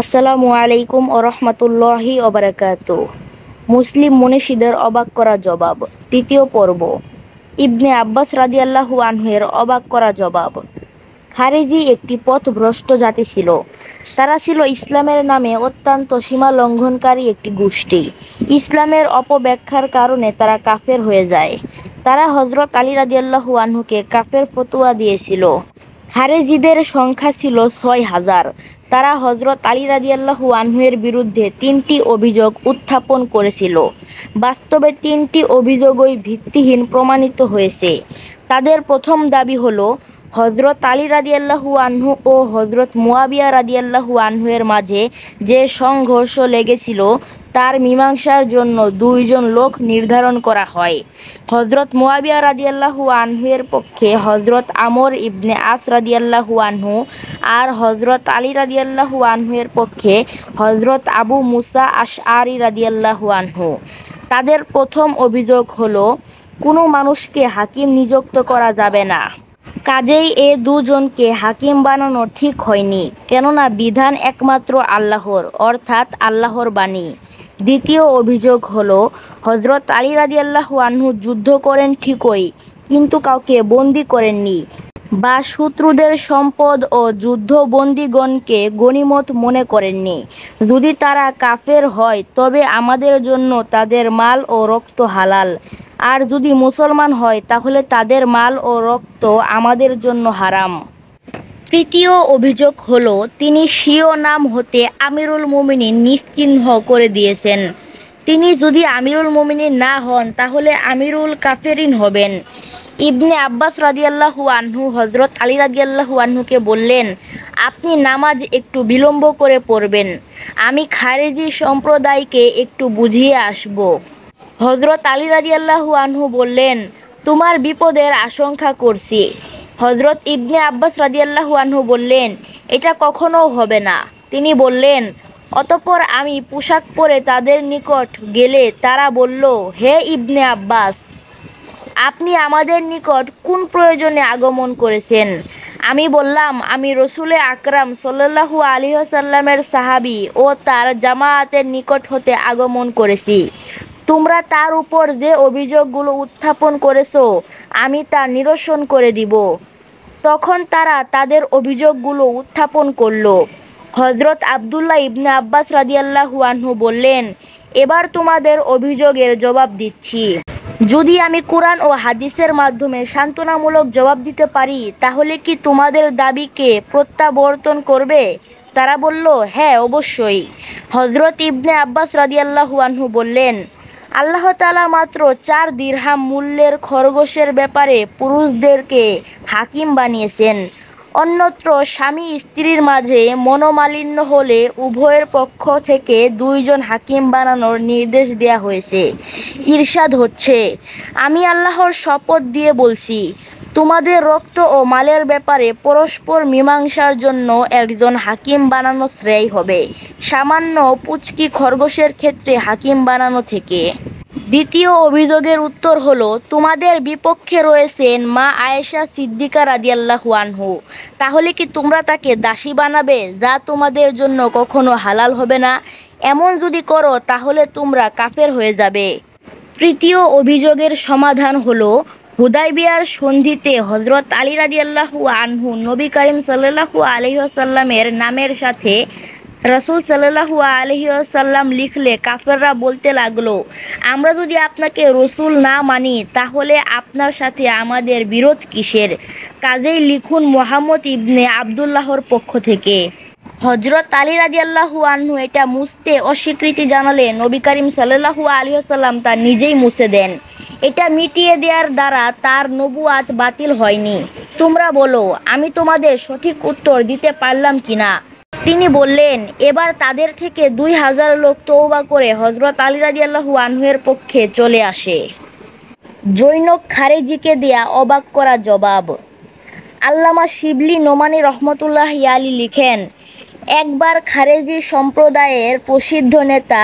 আসসালামু আলাইকুম ও রহমতুল্লাহি ওবারাকাতু। মুসলিম মনীষীদের অবাক করা জবাব, তৃতীয় পর্ব। ইবনে আব্বাস রাদিয়াল্লাহু আনহুয়ের অবাক করা জবাব। খারিজি একটি পথভ্রষ্ট জাতি ছিল। তারা ছিল ইসলামের নামে অত্যন্ত সীমা লঙ্ঘনকারী একটি গোষ্ঠী। ইসলামের অপব্যাখ্যার কারণে তারা কাফের হয়ে যায়। তারা হযরত আলী রাদিয়াল্লাহু আনহুকে কাফের ফতোয়া দিয়েছিল। খারেজিদের সংখ্যা ছিল ৬,০০০। তারা হযরত আলী রাদিয়াল্লাহু আনহুয়ের বিরুদ্ধে ৩টি অভিযোগ উত্থাপন করেছিল। বাস্তবে ৩টি অভিযোগই ভিত্তিহীন প্রমাণিত হয়েছে। তাদের প্রথম দাবি হলো, হযরত আলী রাদিয়াল্লাহু আনহু ও হযরত মুয়াবিয়া রাদিয়াল্লাহু আনহুয়ের মাঝে যে সংঘর্ষ লেগেছিল তার মীমাংসার জন্য দুইজন লোক নির্ধারণ করা হয়। হযরত মুয়াবিয়া রাদিয়াল্লাহু আনহুয়ের পক্ষে হযরত আমর ইবনে আস রাদিয়াল্লাহু আনহু আর হযরত আলী রাদিয়াল্লাহু আনহুয়ের পক্ষে হযরত আবু মুসা আশআরী রাদিয়াল্লাহু আনহু। তাদের প্রথম অভিযোগ হলো, কোনো মানুষকে হাকিম নিযুক্ত করা যাবে না। কাজেই এ দুজনকে হাকিম বানানো ঠিক হয়নি, কেননা বিধান একমাত্র আল্লাহর, অর্থাৎ আল্লাহর বাণী। দ্বিতীয় অভিযোগ হলো, হযরত আলী রাদিয়াল্লাহু আনহু যুদ্ধ করেন ঠিকই, কিন্তু কাউকে বন্দী করেননি বা শত্রুদের সম্পদ ও যুদ্ধবন্দীগণকে গনিমত মনে করেননি। যদি তারা কাফের হয় তবে আমাদের জন্য তাদের মাল ও রক্ত হালাল, আর যদি মুসলমান হয় তাহলে তাদের মাল ও রক্ত আমাদের জন্য হারাম। তৃতীয় অভিযোগ হলো, তিনি স্বীয় নাম হতে আমিরুল মুমিনিন নিশ্চিহ্ন করে দিয়েছেন। তিনি যদি আমিরুল মুমিনিন না হন তাহলে আমিরুল কাফেরিন হবেন। ইবনে আব্বাস রাদিয়াল্লাহু আনহু হযরত আলী রাদিয়াল্লাহু আনহুকে বললেন, আপনি নামাজ একটু বিলম্ব করে পড়বেন, আমি খারেজি সম্প্রদায়কে একটু বুঝিয়ে আসব। হযরত আলী রাদিয়াল্লাহু আনহু বললেন, তোমার বিপদের আশঙ্কা করছি। হযরত ইবনে আব্বাস রাদিয়াল্লাহু আনহু বললেন, এটা কখনো হবে না। তিনি বললেন, অতঃপর আমি পোশাক পরে তাদের নিকট গেলে তারা বলল, হে ইবনে আব্বাস, আপনি আমাদের নিকট কোন প্রয়োজনে আগমন করেছেন? আমি বললাম, আমি রসুলে আকরাম সাল্লাল্লাহু আলাইহি ওয়াসাল্লামের সাহাবী ও তার জামায়াতের নিকট হতে আগমন করেছি। তোমরা তার উপর যে অভিযোগগুলো উত্থাপন করেছো আমি তা নিরসন করে দিব। তখন তারা তাদের অভিযোগগুলো উত্থাপন করল। হযরত আব্দুল্লাহ ইবনে আব্বাস রাদিয়াল্লাহু আনহু বললেন, এবার তোমাদের অভিযোগের জবাব দিচ্ছি। যদি আমি কোরআন ও হাদিসের মাধ্যমে সান্ত্বনামূলক জবাব দিতে পারি তাহলে কি তোমাদের দাবিকে প্রত্যাবর্তন করবে? তারা বলল, হ্যাঁ, অবশ্যই। হযরত ইবনে আব্বাস রাদিয়াল্লাহু আনহু বললেন, আল্লাহ তাআলা মাত্র 4 দিরহাম মূল্যের খরগোশের ব্যাপারে পুরুষদেরকে হাকিম বানিয়েছেন। অন্যত্র স্বামী স্ত্রীর মাঝে মনোমালিন্য হলে উভয়ের পক্ষ থেকে 2 জন হাকিম বানানোর নির্দেশ দেয়া হয়েছে। ইরশাদ হচ্ছে, আমি আল্লাহর শপথ দিয়ে বলছি, তোমাদের রক্ত ও মালের ব্যাপারে পরস্পর মীমাংসার জন্য একজন হাকিম বানানো শ্রেয় হবে সামান্য পুচকি খরগোশের ক্ষেত্রে হাকিম বানানো থেকে। দ্বিতীয় অভিযোগের উত্তর হলো, তোমাদের বিপক্ষে রয়েছেন মা আয়েশা সিদ্দিকা রাদিয়াল্লাহু আনহু। তাহলে কি তোমরা তাকে দাসী বানাবে, যা তোমাদের জন্য কখনো হালাল হবে না? এমন যদি করো তাহলে তোমরা কাফের হয়ে যাবে। তৃতীয় অভিযোগের সমাধান হলো, হুদায়বিয়ার সন্ধিতে হযরত আলী রাদিয়াল্লাহু আনহু নবী করিম সাল্লাল্লাহু আলাইহি ওয়াসাল্লামের নামের সাথে রাসূল সাল্লাল্লাহু আলাইহি ওয়াসাল্লাম লিখলে কাফেররা বলতে লাগলো, আমরা যদি আপনাকে রসুল না মানি তাহলে আপনার সাথে আমাদের বিরোধ কিসের? কাজেই লিখুন মুহাম্মদ ইবনে আবদুল্লাহর পক্ষ থেকে। হযরত আলী রাদিয়াল্লাহু আনহু এটা মুছতে অস্বীকৃতি জানালে নবী করিম সাল্লাল্লাহু আলাইহি ওয়াসাল্লাম তা নিজেই মুছে দেন। এটা মিটিয়ে দেওয়ার দ্বারা তার নবুয়াত বাতিল হয়নি। তোমরা বলো, আমি তোমাদের সঠিক উত্তর দিতে পারলাম কিনা? তিনি বললেন, এবার তাদের থেকে 2000 লোক তওবা করে হযরত আলী রাদিয়াল্লাহু আনহুয়ের পক্ষে চলে আসে। জৈনক খারেজিকে দেয়া অবাক করা জবাব। আল্লামা শিবলি নোমানী রহমতুল্লাহি আলাইহি লিখেন, একবার খারেজি সম্প্রদায়ের প্রসিদ্ধ নেতা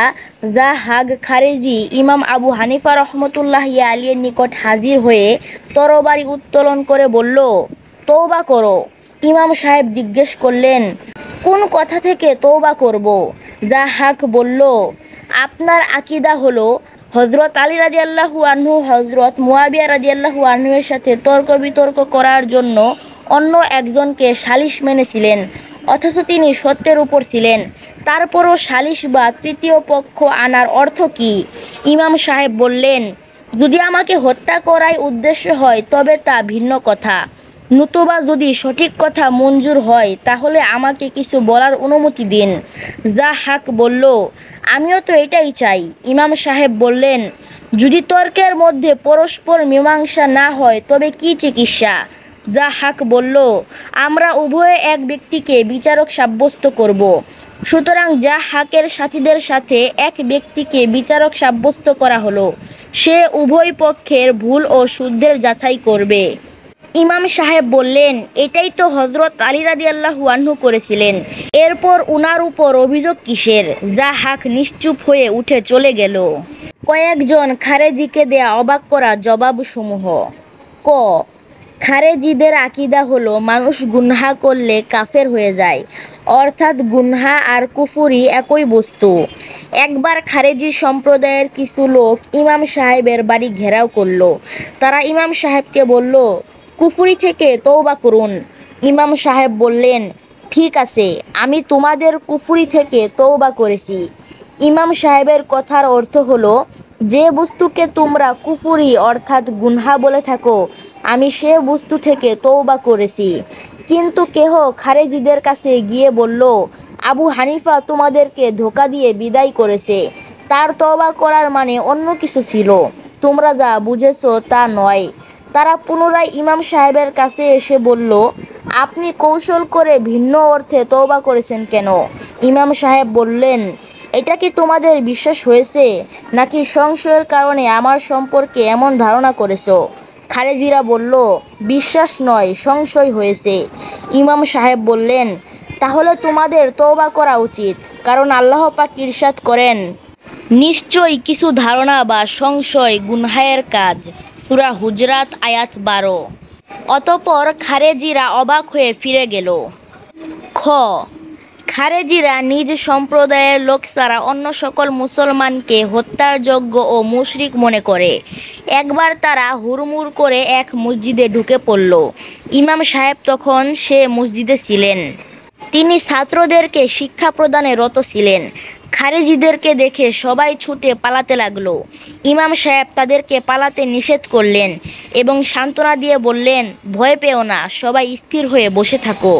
জাহাগ খারেজি ইমাম আবু হানিফা রহমতুল্লাহি আলাইহির নিকট হাজির হয়ে তরবারি উত্তোলন করে বলল, তওবা করো। ইমাম সাহেব জিজ্ঞেস করলেন, কোন কথা থেকে তওবা করব? যাহাক বলল, আপনার আকীদা হলো হযরত আলী রাদিয়াল্লাহু আনহু হযরত মুয়াবিয়া রাদিয়াল্লাহু আনহুর সাথে তর্ক বিতর্ক করার জন্য অন্য একজনকে সালিশ মেনেছিলেন, অথচ তিনি সত্যের উপর ছিলেন। তারপরও সালিশ বা তৃতীয় পক্ষ আনার অর্থ কি? ইমাম সাহেব বললেন, যদি আমাকে হত্যা করাই উদ্দেশ্য হয় তবে তা ভিন্ন কথা, নতুবা যদি সঠিক কথা মঞ্জুর হয় তাহলে আমাকে কিছু বলার অনুমতি দিন। যাহাক বলল, আমিও তো এটাই চাই। ইমাম সাহেব বললেন, যদি তর্কের মধ্যে পরস্পর মীমাংসা না হয় তবে কি চিকিৎসা? যাহাক বলল, আমরা উভয়ে এক ব্যক্তিকে বিচারক সাব্যস্ত করব। সুতরাং যাহাকের সাথীদের সাথে এক ব্যক্তিকে বিচারক সাব্যস্ত করা হলো। সে উভয় পক্ষের ভুল ও শুদ্ধের যাচাই করবে। ইমাম সাহেব বললেন, এটাই তো হযরত আলী রাদিয়াল্লাহু আনহু করেছিলেন। এরপর উনার উপর অভিযোগ কিসের? যাহাক নিশ্চুপ হয়ে উঠে চলে গেল। কয়েকজন খারেজিকে দেয়া অবাক করা জবাবসমূহ। ক, খারেজিদের আকীদা হলো মানুষ গুনহা করলে কাফের হয়ে যায়, অর্থাৎ গুনহা আর কুফরি একই বস্তু। একবার খারেজি সম্প্রদায়ের কিছু লোক ইমাম সাহেবের বাড়ি ঘেরাও করলো। তারা ইমাম সাহেবকে বলল, কুফরি থেকে তওবা করুন। ইমাম সাহেব বললেন, ঠিক আছে, আমি তোমাদের কুফরি থেকে তওবা করেছি। ইমাম সাহেবের কথার অর্থ হলো, যে বস্তুকে তোমরা কুফরি অর্থাৎ গুনহা বলে থাকো, আমি সে বস্তু থেকে তওবা করেছি। কিন্তু কেহ খারেজিদের কাছে গিয়ে বলল, আবু হানিফা তোমাদেরকে ধোঁকা দিয়ে বিদায় করেছে, তার তওবা করার মানে অন্য কিছু ছিল, তোমরা যা বুঝেছো তা নয়। তারা পুনরায় ইমাম সাহেবের কাছে এসে বলল, আপনি কৌশল করে ভিন্ন অর্থে তওবা করেছেন কেন? ইমাম সাহেব বললেন, এটা কি তোমাদের বিশ্বাস হয়েছে, নাকি সংশয়ের কারণে আমার সম্পর্কে এমন ধারণা করেছো? খারেজিরা বলল, বিশ্বাস নয়, সংশয় হয়েছে। ইমাম সাহেব বললেন, তাহলে তোমাদের তওবা করা উচিত, কারণ আল্লাহ পাক ইরশাদ করেন, নিশ্চয়ই কিছু ধারণা বা সংশয় গুনহায়ের কাজ। সূরা হুজরাত আয়াত 12। অতঃপর খারেজিরা অবাক হয়ে ফিরে গেল। খ, খারেজিরা নিজ সম্প্রদায়ের লোক ছাড়া অন্য সকল মুসলমানকে হত্যার যোগ্য ও মুশরিক মনে করে। একবার তারা হুড়মুড় করে এক মসজিদে ঢুকে পড়ল। ইমাম সাহেব তখন সে মসজিদে ছিলেন। তিনি ছাত্রদেরকে শিক্ষা প্রদানে রত ছিলেন। খারেজিদেরকে দেখে সবাই ছুটে পালাতে লাগলো। ইমাম সাহেব তাদেরকে পালাতে নিষেধ করলেন এবং সান্ত্বনা দিয়ে বললেন, ভয় পেও না, সবাই স্থির হয়ে বসে থাকো।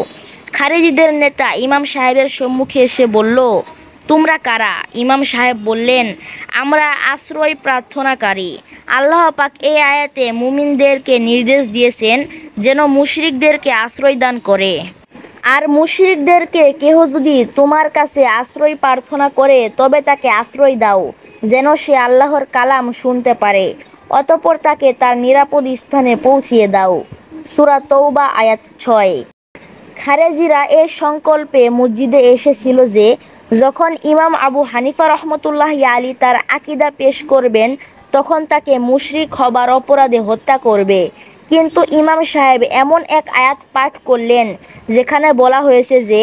খারেজিদের নেতা ইমাম সাহেবের সম্মুখে এসে বলল, তোমরা কারা? ইমাম সাহেব বললেন, আমরা আশ্রয় প্রার্থনাকারী। আল্লাহ পাক এই আয়াতে মুমিনদেরকে নির্দেশ দিয়েছেন যেন মুশরিকদেরকে আশ্রয় দান করে। আর মুশরিকদেরকে কেহ যদি তোমার কাছে আশ্রয় প্রার্থনা করে তবে তাকে আশ্রয় দাও, যেন সে আল্লাহর কালাম শুনতে পারে, অতঃপর তাকে তার নিরাপদ স্থানে পৌঁছিয়ে দাও। সূরা তওবা আয়াত 6। খারেজিরা এ সংকল্পে মসজিদে এসেছিল যে যখন ইমাম আবু হানিফা রহমতুল্লাহি আলী তার আকীদা পেশ করবেন তখন তাকে মুশরিক হবার অপরাধে হত্যা করবে। কিন্তু ইমাম সাহেব এমন এক আয়াত পাঠ করলেন যেখানে বলা হয়েছে যে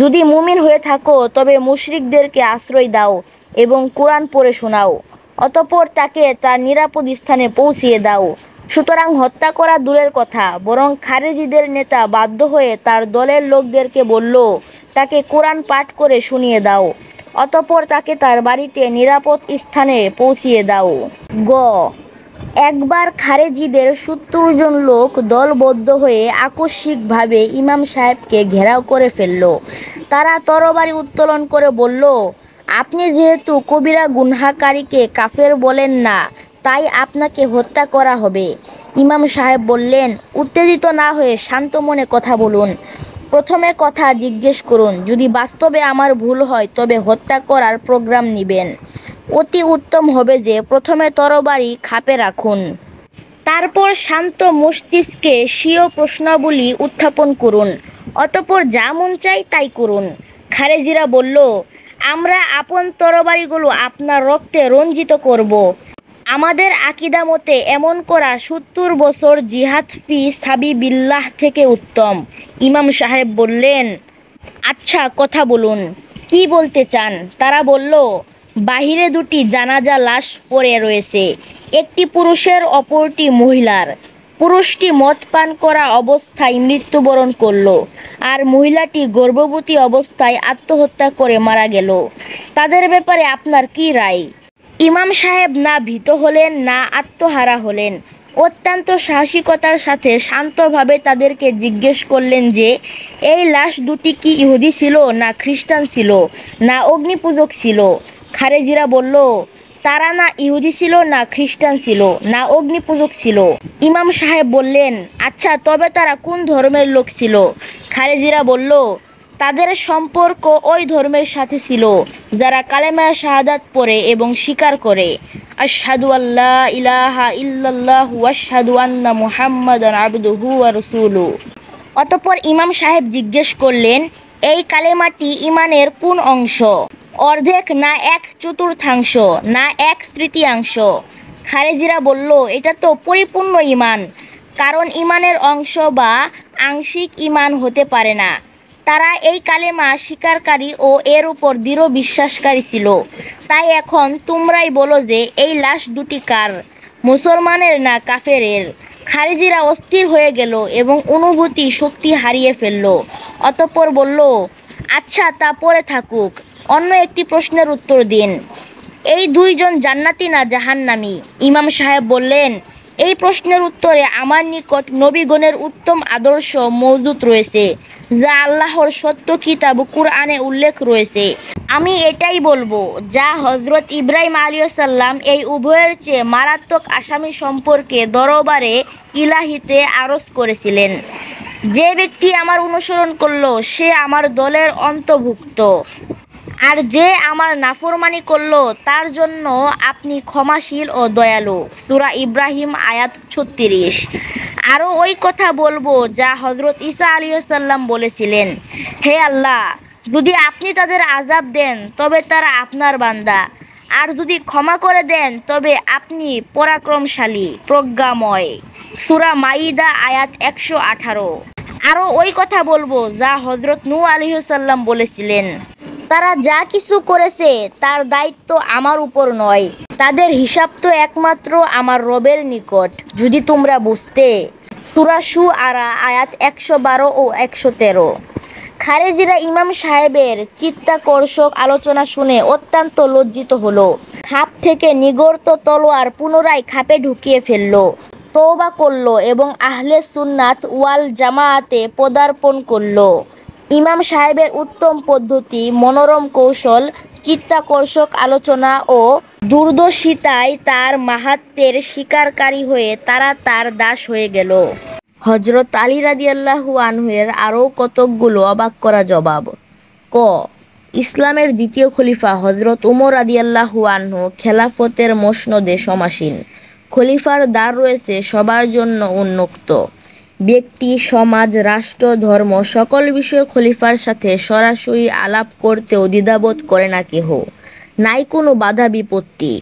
যদি মুমিন হয়ে থাকো তবে মুশরিকদেরকে আশ্রয় দাও এবং কোরআন পড়ে শোনাও, অতঃপর তাকে তার নিরাপদ স্থানে পৌঁছিয়ে দাও। সুতরাং হত্যা করা দূরের কথা, বরং খারেজিদের নেতা বাধ্য হয়ে তার দলের লোকদেরকে বলল, তাকে কোরআন পাঠ করে শুনিয়ে দাও, অতঃপর তাকে তার বাড়িতে নিরাপদ স্থানে পৌঁছিয়ে দাও। গ, একবার খারেজিদের ৭০ জন লোক দলবদ্ধ হয়ে আকস্মিকভাবে ইমাম সাহেবকে ঘেরাও করে ফেলল। তারা তরবারি উত্তোলন করে বলল, আপনি যেহেতু কবিরা গুনহাকারীকে কাফের বলেন না, তাই আপনাকে হত্যা করা হবে। ইমাম সাহেব বললেন, উত্তেজিত না হয়ে শান্ত মনে কথা বলুন। প্রথমে কথা জিজ্ঞেস করুন, যদি বাস্তবে আমার ভুল হয় তবে হত্যা করার প্রোগ্রাম নেবেন। অতি উত্তম হবে যে প্রথমে তরবারি খাপে রাখুন, তারপর শান্ত মস্তিষ্কে স্বীয় প্রশ্নাবলী উত্থাপন করুন, অতঃপর যা মন চাই তাই করুন। খারেজিরা বলল, আমরা আপন তরবারিগুলো আপনার রক্তে রঞ্জিত করব। আমাদের আকীদা মতে এমন করা ৭০ বছর জিহাদ ফি সাবিলিল্লাহ থেকে উত্তম। ইমাম সাহেব বললেন, আচ্ছা, কথা বলুন, কি বলতে চান? তারা বলল, বাহিরে দুটি জানাজা লাশ পড়ে রয়েছে, একটি পুরুষের অপরটি মহিলার। পুরুষটি মদ পান করা অবস্থায় মৃত্যুবরণ করলো, আর মহিলাটি গর্ভবতী অবস্থায় আত্মহত্যা করে মারা গেল। তাদের ব্যাপারে আপনার কি রায়? ইমাম সাহেব না ভীত হলেন না আত্মহারা হলেন। অত্যন্ত সাহসিকতার সাথে শান্তভাবে তাদেরকে জিজ্ঞেস করলেন যে এই লাশ দুটি কি ইহুদি ছিল না খ্রিস্টান ছিল না অগ্নিপূজক ছিল। খারেজিরা বলল, তারা না ইহুদি ছিল না খ্রিস্টান ছিল না অগ্নিপূজক ছিল। ইমাম সাহেব বললেন, আচ্ছা, তবে তারা কোন ধর্মের লোক ছিল? খারেজিরা বলল, তাদের সম্পর্ক ওই ধর্মের সাথে ছিল যারা কালেমা শাহাদাত পড়ে এবং স্বীকার করে, আশহাদু আল্লা ইলাহা ইল্লাল্লাহু ওয়া আশহাদু আন্না মুহাম্মাদান আবদুহু ওয়া রাসূলুহু। অতঃপর ইমাম সাহেব জিজ্ঞেস করলেন, এই কালেমাটি ইমানের কোন অংশ? অর্ধেক না এক চতুর্থাংশ না এক তৃতীয়াংশ? খারেজিরা বলল, এটা তো পরিপূর্ণ ইমান, কারণ ইমানের অংশ বা আংশিক ইমান হতে পারে না। তারা এই কালেমা স্বীকারকারী ও এর উপর দৃঢ় বিশ্বাসকারী ছিল। তাই এখন তোমরাই বলো যে এই লাশ দুটি কার, মুসলমানের না কাফেরের? খারিজিরা অস্থির হয়ে গেল এবং অনুভূতি শক্তি হারিয়ে ফেলল। অতঃপর বলল, আচ্ছা, তা পরে থাকুক, অন্য একটি প্রশ্নের উত্তর দিন। এই দুইজন জান্নাতি না জাহান্নামী? ইমাম সাহেব বললেন, এই প্রশ্নের উত্তরে আমার নিকট নবীগণের উত্তম আদর্শ মজুদ রয়েছে, যা আল্লাহর সত্য কিতাব কুরআনে উল্লেখ রয়েছে। আমি এটাই বলবো যা হজরত ইব্রাহিম আলাইহিসসালাম এই উভয়ের চেয়ে মারাত্মক আসামি সম্পর্কে দরবারে ইলাহিতে আরজ করেছিলেন। যে ব্যক্তি আমার অনুসরণ করলো সে আমার দলের অন্তর্ভুক্ত, আর যে আমার নাফরমানি করলো তার জন্য আপনি ক্ষমাশীল ও দয়ালু। সূরা ইব্রাহিম আয়াত ৩৬। আরও ওই কথা বলবো যা হজরত ঈসা আলাইহিসসালাম বলেছিলেন, হে আল্লাহ, যদি আপনি তাদের আযাব দেন তবে তারা আপনার বান্দা, আর যদি ক্ষমা করে দেন তবে আপনি পরাক্রমশালী প্রজ্ঞাময়। সূরা মাইদা আয়াত ১১৮। আরও ওই কথা বলবো যা হজরত নূহ আলাইহিসসালাম বলেছিলেন, তারা যা কিছু করেছে তার দায়িত্ব আমার উপর নয়, তাদের হিসাব তো একমাত্র আমার রবের নিকট, যদি তোমরা বুঝতে। সূরা শুআরা আয়াত ১১২ ও ১১৩। খারেজিরা ইমাম সাহেবের চিত্তাকর্ষক আলোচনা শুনে অত্যন্ত লজ্জিত হলো। খাপ থেকে নিগড়িত তলোয়ার পুনরায় খাপে ঢুকিয়ে ফেলল, তওবা করল এবং আহলে সুন্নাত ওয়াল জামায়াতে পদার্পণ করল। ইমাম সাহেবের উত্তম পদ্ধতি, মনোরম কৌশল, চিত্তাকর্ষক আলোচনা ও দূরদর্শিতায় তার মাহাত্ম্যের স্বীকারকারী হয়ে তারা তার দাস হয়ে গেল। হযরত আলী রাদিয়াল্লাহু আনহু-এর আরও কতকগুলো অবাক করা জবাব। ক. ইসলামের দ্বিতীয় খলিফা হযরত উমর রাদিয়াল্লাহু আনহু খেলাফতের মসনদে সমাসীন। খলিফার দ্বার রয়েছে সবার জন্য উন্মুক্ত। ব্যক্তি, সমাজ, রাষ্ট্র, ধর্ম সকল বিষয়ে খলিফার সাথে সরাসরি আলাপ করতেও দ্বিধাবোধ করে না কেহ, নাই কোনো বাধা বিপত্তি।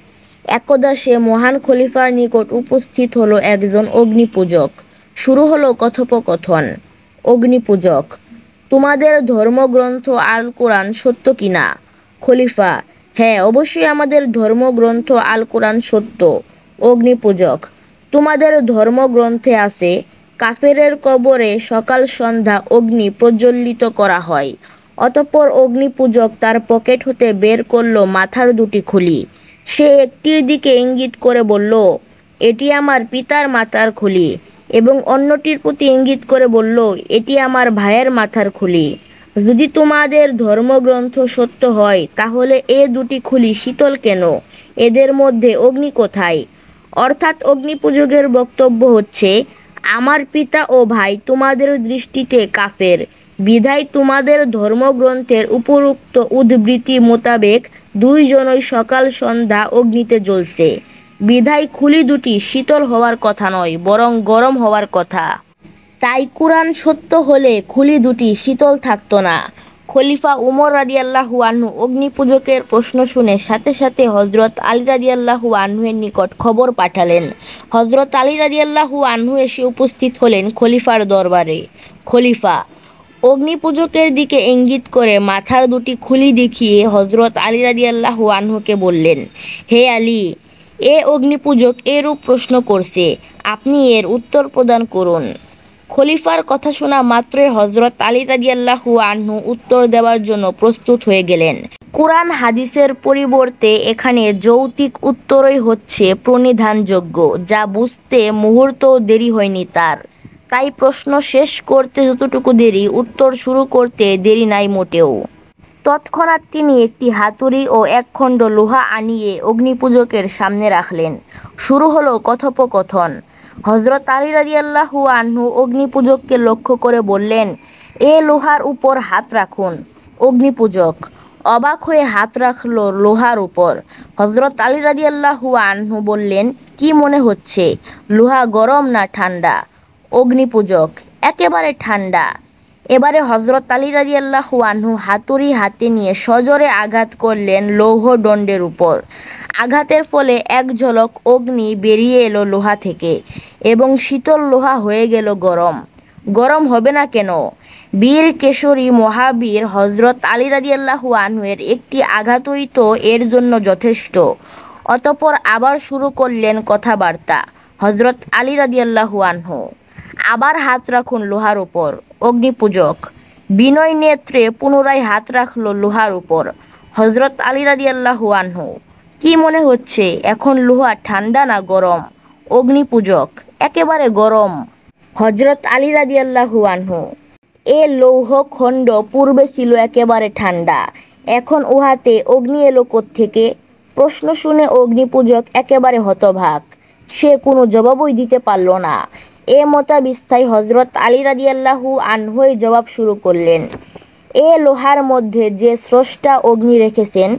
একদা সে মহান খলিফার নিকট উপস্থিত হলো একজন অগ্নিপূজক। শুরু হলো কথোপকথন। অগ্নিপূজক: তোমাদের ধর্মগ্রন্থ আল কোরআন সত্য কিনা? খলিফা: হ্যাঁ, অবশ্যই আমাদের ধর্মগ্রন্থ আল কোরআন সত্য। অগ্নিপূজক: তোমাদের ধর্মগ্রন্থে আছে, কাফেরের কবরে সকাল সন্ধ্যা অগ্নি প্রজ্বলিত করা হয়। অতঃপর অগ্নিপূজক তার পকেট হতে বের করল মাথার দুটি খুলি। সে একটির দিকে ইঙ্গিত করে বলল, এটি আমার পিতার মাথার খুলি, এবং অন্যটির প্রতি ইঙ্গিত করে বলল, এটি আমার ভাইয়ের মাথার খুলি। যদি তোমাদের ধর্মগ্রন্থ সত্য হয় তাহলে এ দুটি খুলি শীতল কেন? এদের মধ্যে অগ্নি কোথায়? অর্থাৎ অগ্নিপূজকের বক্তব্য হচ্ছে, আমার পিতা ও ভাই তোমাদের দৃষ্টিতে কাফের, বিধায় তোমাদের ধর্মগ্রন্থের উপরোক্ত উদ্ধৃতি মোতাবেক দুইজনই সকাল সন্ধ্যা অগ্নিতে জ্বলছে, বিধায় খুলি দুটি শীতল হওয়ার কথা নয়, বরং গরম হওয়ার কথা। তাই কুরআন সত্য হলে খুলি দুটি শীতল থাকতো না। খলিফা উমর রাদিয়াল্লাহু আনহু অগ্নিপূজকের প্রশ্ন শুনে সাথে সাথে হযরত আলী রাদিয়াল্লাহু আনহু-এর নিকট খবর পাঠালেন। হযরত আলী রাদিয়াল্লাহু আনহু এসে উপস্থিত হলেন খলিফার দরবারে। খলিফা: অগ্নিপূজকের দিকে ইঙ্গিত করে মাথার দুটি খুলি দেখিয়ে হযরত আলী রাদিয়াল্লাহু আনহুকে বললেন, হে আলী, এ অগ্নিপূজক এরূপ প্রশ্ন করছে, আপনি এর উত্তর প্রদান করুন। খলিফার কথা শোনা মাত্রই হযরত আলী রাদিয়াল্লাহু আনহু উত্তর দেওয়ার জন্য প্রস্তুত হয়ে গেলেন। কুরআন হাদিসের পরিবর্তে এখানে যৌক্তিক উত্তরই হচ্ছে প্রণিধানযোগ্য, যা বুঝতে মুহূর্তও দেরি হয়নি তার। তাই প্রশ্ন শেষ করতে যতটুকু দেরি, উত্তর শুরু করতে দেরি নাই মোটেও। তৎক্ষণাৎ তিনি একটি হাতুড়ি ও একখণ্ড লোহা আনিয়ে অগ্নিপূজকের সামনে রাখলেন। শুরু হলো কথোপকথন। হযরত আলী রাদিয়াল্লাহু আনহু অগ্নিপূজককে লক্ষ্য করে বললেন, এ লোহার উপর হাত রাখুন। অগ্নিপূজক অবাক হয়ে হাত রাখল লোহার উপর। হযরত আলী রাদিয়াল্লাহু আনহু বললেন, কি মনে হচ্ছে, লোহা গরম না ঠান্ডা? অগ্নিপূজক, একেবারে ঠান্ডা। এবারে হযরত আলী রাদিয়াল্লাহু আনহু হাতুড়ি হাতে নিয়ে সজোরে আঘাত করলেন লৌহদণ্ডের উপর। আঘাতের ফলে এক ঝলক অগ্নি বেরিয়ে এলো লোহা থেকে এবং শীতল লোহা হয়ে গেল গরম। গরম হবে না কেন? বীর কেশরী মহাবীর হযরত আলী রাদিয়াল্লাহু আনহুর একটি আঘাতই তো এর জন্য যথেষ্ট। অতঃপর আবার শুরু করলেন কথাবার্তা। হযরত আলী রাদিয়াল্লাহু আনহু, আবার হাত রাখুন লোহার উপর। অগ্নিপূজক বিনয় নেত্রে পুনরায় হাত রাখল লোহার উপর। হযরত আলী রাদিয়াল্লাহু আনহু, কি মনে হচ্ছে, এখন লোহা ঠান্ডা না গরম? অগ্নিপূজক, একেবারে গরম। হযরত আলী রাদিয়াল্লাহু আনহু, এ লৌহ খণ্ড পূর্বে ছিল একেবারে ঠান্ডা, এখন উহাতে অগ্নি এলো কোত্থেকে? প্রশ্ন শুনে অগ্নিপূজক একেবারে হতবাক। সে কোনো জবাবই দিতে পারল না। এ মতাবস্থায় হযরত আলী রাদিয়াল্লাহু আনহুই জবাব শুরু করলেন, এ লোহার মধ্যে যে স্রষ্টা অগ্নি রেখেছেন,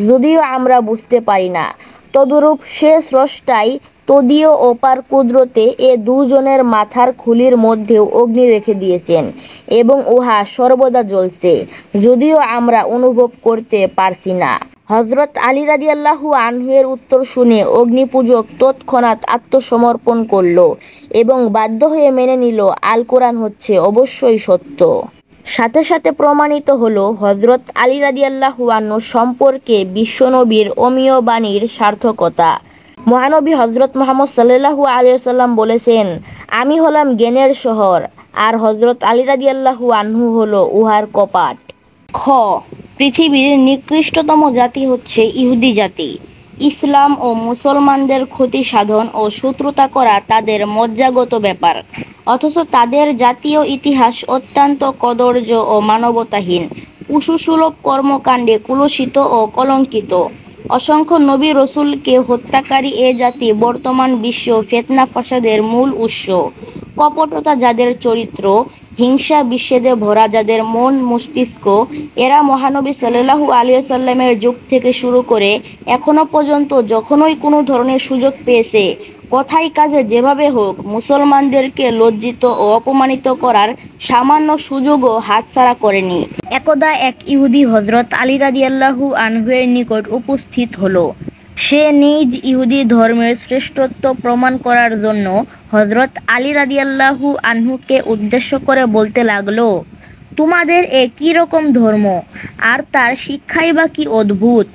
যদিও আমরা বুঝতে পারি না, তদরূপ সে স্রষ্টাই তদীয় অপার কুদরতে এ দুজনের মাথার খুলির মধ্যেও অগ্নি রেখে দিয়েছেন এবং উহা সর্বদা জ্বলছে, যদিও আমরা অনুভব করতে পারছি না। হযরত আলী রাদিয়াল্লাহু আনহুর উত্তর শুনে অগ্নিপূজক তৎক্ষণাৎ আত্মসমর্পণ করল এবং বাধ্য হয়ে মেনে নিল আল কোরআন হচ্ছে অবশ্যই সত্য। সাথে সাথে প্রমাণিত হলো হযরত আলী রাদিয়াল্লাহু আনহু সম্পর্কে বিশ্বনবীর অমীয় বাণীর সার্থকতা। মহানবী হযরত মুহাম্মদ সাল্লাল্লাহু আলাইহি ওয়াসাল্লাম বলেছেন, আমি হলাম জ্ঞানের শহর, আর হযরত আলী রাদিয়াল্লাহু আনহু হলো উহার কপাট। খ, পৃথিবীর নিকৃষ্টতম জাতি হচ্ছে ইহুদি জাতি। ইসলাম ও মুসলমানদের ক্ষতি সাধন ও শত্রুতা করা তাদের মজ্জাগত ব্যাপার, অথচ তাদের জাতীয় ইতিহাস অত্যন্ত কদর্য ও মানবতাহীন, পশুসুলভ কর্মকাণ্ডে কুলসিত ও কলঙ্কিত। অসংখ্য নবী রসুলকে হত্যাকারী এ জাতি বর্তমান বিশ্ব ফিতনা ফাসাদের মূল উৎস। কপটতা যাদের চরিত্র, হিংসা বিচ্ছেদে ভরা যাদের মন মস্তিষ্ক, এরা মহানবী সাল্লাল্লাহু আলাইহি ওয়াসাল্লামের যুগ থেকে শুরু করে এখনো পর্যন্ত যখনই কোনো ধরনের সুযোগ পেয়েছে, কথায় কাজে যেভাবে হোক মুসলমানদেরকে লজ্জিত ও অপমানিত করার সামান্য সুযোগও হাতছাড়া করেনি। একদা এক ইহুদি হযরত আলী রাদিয়াল্লাহু আনহুর নিকট উপস্থিত হলো। সে নিজ ইহুদি ধর্মের শ্রেষ্ঠত্ব প্রমাণ করার জন্য হযরত আলী রাদিয়াল্লাহু আনহুকে উদ্দেশ্য করে বলতে লাগলো, তোমাদের এ কী রকম ধর্ম, আর তার শিক্ষাই বা কি অদ্ভুত!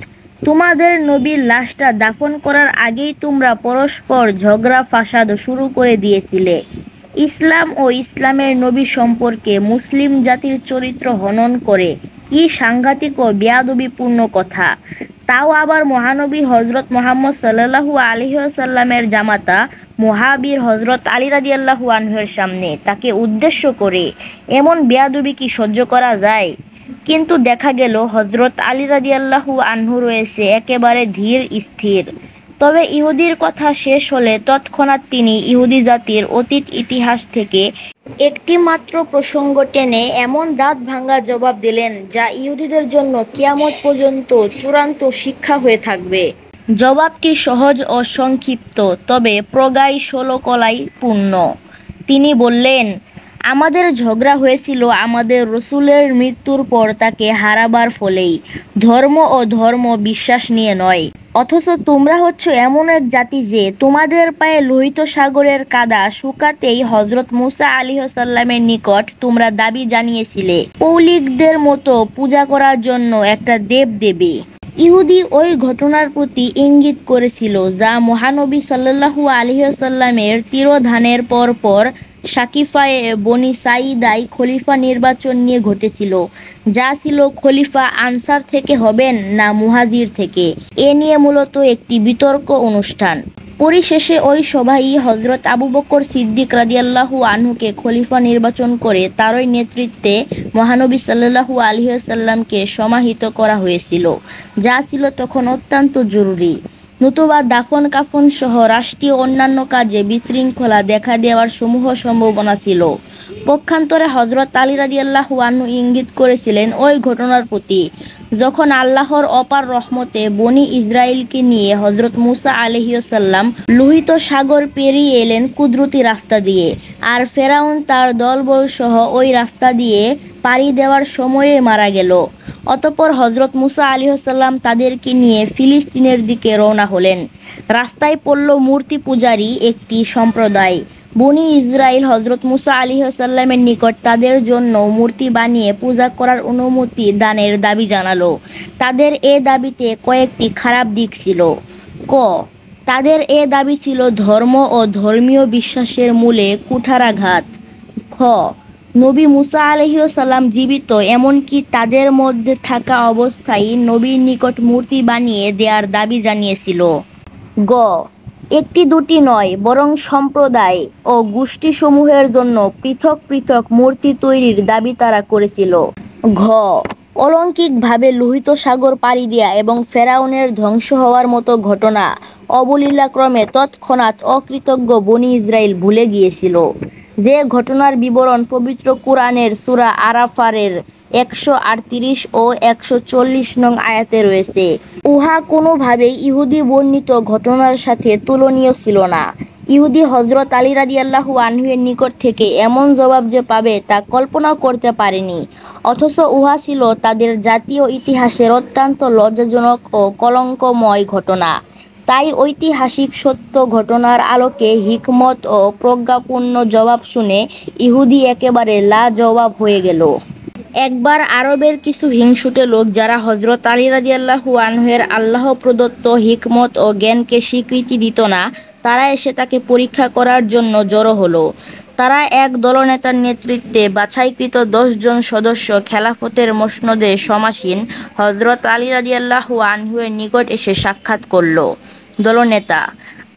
তোমাদের নবীর লাশটা দাফন করার আগেই তোমরা পরস্পর ঝগড়া ফাসাদ শুরু করে দিয়েছিলে। ইসলাম ও ইসলামের নবী সম্পর্কে মুসলিম জাতির চরিত্র হনন করে কি সাংঘাতিক ও বেয়াদবিপূর্ণ কথা! তাও আবার মহানবী হযরত মুহাম্মদ সাল্লাল্লাহু আলাইহি ওয়াসাল্লামের জামাতা মহাবীর হযরত আলী রাদিয়াল্লাহু আনহুর সামনে তাকে উদ্দেশ্য করে! এমন বেয়াদবি কি সহ্য করা যায়? কিন্তু দেখা গেল হযরত আলী রাদিয়াল্লাহু আনহু রয়েছে একেবারে ধীর স্থির। তবে ইহুদির কথা শেষ হলে তৎক্ষণাৎ তিনি ইহুদি জাতির অতীত ইতিহাস থেকে একটি মাত্র প্রসঙ্গ টেনে এমন দাঁত ভাঙা জবাব দিলেন, যা ইহুদিদের জন্য কিয়ামত পর্যন্ত চূড়ান্ত শিক্ষা হয়ে থাকবে। জবাবটি সহজ ও সংক্ষিপ্ত, তবে প্রগাঢ় ষোলকলায় পূর্ণ। তিনি বললেন, আমাদের ঝগড়া হয়েছিল আমাদের রসুলের মৃত্যুর পর তাকে হারাবার ফলেই, ধর্ম ও ধর্ম বিশ্বাস নিয়ে নয়। অথচ তোমরা হচ্ছ এমন এক জাতি যে তোমাদের পায়ে লোহিত সাগরের কাদা শুকাতেই হযরত মুসা আলাইহিসসালামের নিকট তোমরা দাবি জানিয়েছিলে পৌলিকদের মতো পূজা করার জন্য একটা দেব দেবী। ইহুদি ওই ঘটনার প্রতি ইঙ্গিত করেছিল যা মহানবী সাল্লাল্লাহু আলাইহি ওয়াসাল্লামের তিরোধানের পর সাকিফায়ে বনি সাঈদায় খলিফা নির্বাচন নিয়ে ঘটেছিল, যা ছিল খলিফা আনসার থেকে হবেন না মুহাজির থেকে। এ নিয়ে মূলত একটি বিতর্ক অনুষ্ঠান। পরিশেষে ওই সভায় হযরত আবু বকর সিদ্দিক রাদিয়াল্লাহু আনহুকে খলিফা নির্বাচন করে তারই নেতৃত্বে মহানবী সাল্লাল্লাহু আলাইহি ওয়াসাল্লামকে সমাহিত করা হয়েছিল, যা ছিল তখন অত্যন্ত জরুরি। নতুবা দাফন কাফন সহ রাষ্ট্রীয় অন্যান্য কাজে বিশৃঙ্খলা দেখা দেওয়ার সমূহ সম্ভাবনা ছিল। পক্ষান্তরে হযরত আলী রাদিয়াল্লাহু আনহু ইঙ্গিত করেছিলেন ওই ঘটনার প্রতি, যখন আল্লাহর অপার রহমতে বনি ইসরাইলকে নিয়ে হযরত মুসা আলাইহিসসালাম লোহিত সাগর পেরিয়ে এলেন কুদরতি রাস্তা দিয়ে, আর ফেরাউন তার দলবল সহ ওই রাস্তা দিয়ে পাড়ি দেওয়ার সময়ে মারা গেল। অতঃপর হযরত মুসা আলাইহিসসালাম তাদেরকে নিয়ে ফিলিস্তিনের দিকে রওনা হলেন। রাস্তায় পড়ল মূর্তি পূজারী একটি সম্প্রদায়। বনি ইসরাইল হযরত মুসা আলাইহিসসালামের নিকট তাদের জন্য মূর্তি বানিয়ে পূজা করার অনুমতি দানের দাবি জানালো। তাদের এ দাবিতে কয়েকটি খারাপ দিক ছিল। ক তাদের এ দাবি ছিল ধর্ম ও ধর্মীয় বিশ্বাসের মূলে কুঠারাঘাত। খ নবী মুসা আলাইহিসসালাম জীবিত এমনকি তাদের মধ্যে থাকা অবস্থায় নবীর নিকট মূর্তি বানিয়ে দেওয়ার দাবি জানিয়েছিল। গ একটি দুটি নয়, বরং সম্প্রদায় ও গোষ্ঠীসমূহের জন্য পৃথক পৃথক মূর্তি তৈরির দাবি তারা করেছিল। ঘ অলৌকিকভাবে লোহিত সাগর পাড়ি দেয়া এবং ফেরাউনের ধ্বংস হওয়ার মতো ঘটনা অবলীলাক্রমে তৎক্ষণাৎ অকৃতজ্ঞ বনি ইসরাইল ভুলে গিয়েছিল, যে ঘটনার বিবরণ পবিত্র কুরআনের সূরা আরাফের 138 ও 140 নং আয়াতে রয়েছে। উহা কোনোভাবেই ইহুদি বর্ণিত ঘটনার সাথে তুলনীয় ছিল না। ইহুদি হযরত আলী রাদিয়াল্লাহু আনহু-এর নিকট থেকে এমন জবাব যে পাবে তা কল্পনাও করতে পারেনি, অথচ উহা ছিল তাদের জাতীয় ইতিহাসের অত্যন্ত লজ্জাজনক ও কলঙ্কময় ঘটনা। তাই ঐতিহাসিক সত্য ঘটনার আলোকে হিকমত ও প্রজ্ঞাপূর্ণ জবাব শুনে ইহুদি একেবারে লাজবাব হয়ে গেল। একবার আরবের কিছু হিংসুটে লোক, যারা হযরত আলী রাদিয়াল্লাহু আনহু-এর আল্লাহ প্রদত্ত হিকমত ও জ্ঞানকে স্বীকৃতি দিত না, তারা এসে তাকে পরীক্ষা করার জন্য জড়ো হলো। তারা এক দলনেতার নেতৃত্বে বাছাইকৃত 10 জন সদস্য খেলাফতের মসনদে সমাসীন হযরত আলী রাদিয়াল্লাহু আনহু-এর নিকট এসে সাক্ষাৎ করল। দলনেতা: